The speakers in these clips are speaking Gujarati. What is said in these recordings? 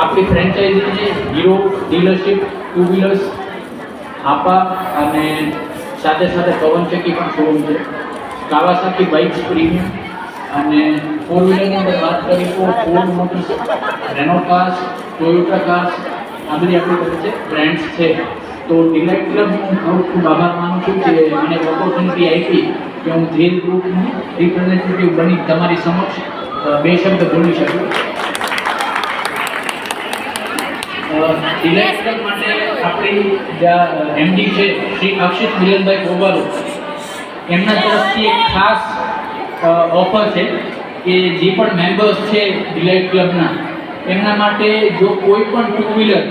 આપણી ફ્રેન્ચાઇઝી છે Hero dealership, two wheelers, Hapa અને સાથે સાથે પવનચક્કી પણ શોરૂમ છે. કાવાસાકી બાઇક્સ પ્રીમિયમ અને ફોર વ્હીલરની અંદર વાત કરીએ તો Ford Motors, Renault cars, Toyota cars, આ બધી આપણી પાસે બ્રાન્ડ્સ છે. તો ડિલાઇટ ક્લબ હું ખૂબ આભાર માનું છું કે મને ઓપોર્ચ્યુનિટી આપી કે હું ધીર ગ્રુપનું રિપ્રેઝેન્ટેટિવ બની તમારી સમક્ષ બે શબ્દ બોલી શકું. ડિલાઇટ ક્લબ માટે આપણી એમડી છે શ્રી અક્ષિત મિલનભાઈ ગોવાલો, એમના તરફથી એક ખાસ ઓફર છે કે જે પણ મેમ્બર્સ છે ડિલાઇટ ક્લબના, એમના માટે જો કોઈ પણ ટુ વ્હીલર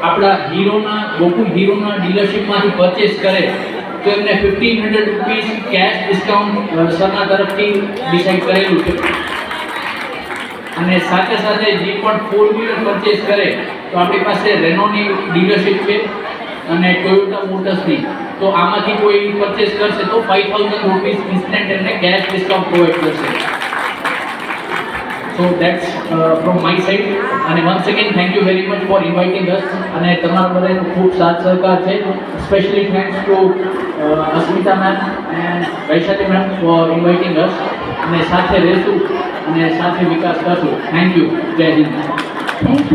આપણા હીરોના ગોકુલ હીરોના ડીલરશીપમાંથી પરચેસ કરે તો એમને 1500 રૂપીસ કેશ ડિસ્કાઉન્ટ સરના તરફથી ડિસાઇડ કરેલું છે. અને સાથે સાથે જે પણ ફોર વ્હીલર પરચેસ કરે તો આપણી પાસે રેનોની ડીલરશીપ છે અને ટોયોટા મોટર્સની. તો આમાંથી કોઈ પરચેસ કરશે તો 5000 રૂપીસ ઇન્સ્ટન્ટ એમને કેશ ડિસ્કાઉન્ટ પ્રોવાઈડ કરશે. So that's from my side. And once again, thank you very much for inviting us. અને તમારા બધાનો ખૂબ સાથ સહકાર છે. Especially thanks to Asmita ma'am and Vaishali ma'am for inviting us. અને સાથે રહેશું અને સાથે વિકાસ કરશું. Thank you. જય હિન્દ.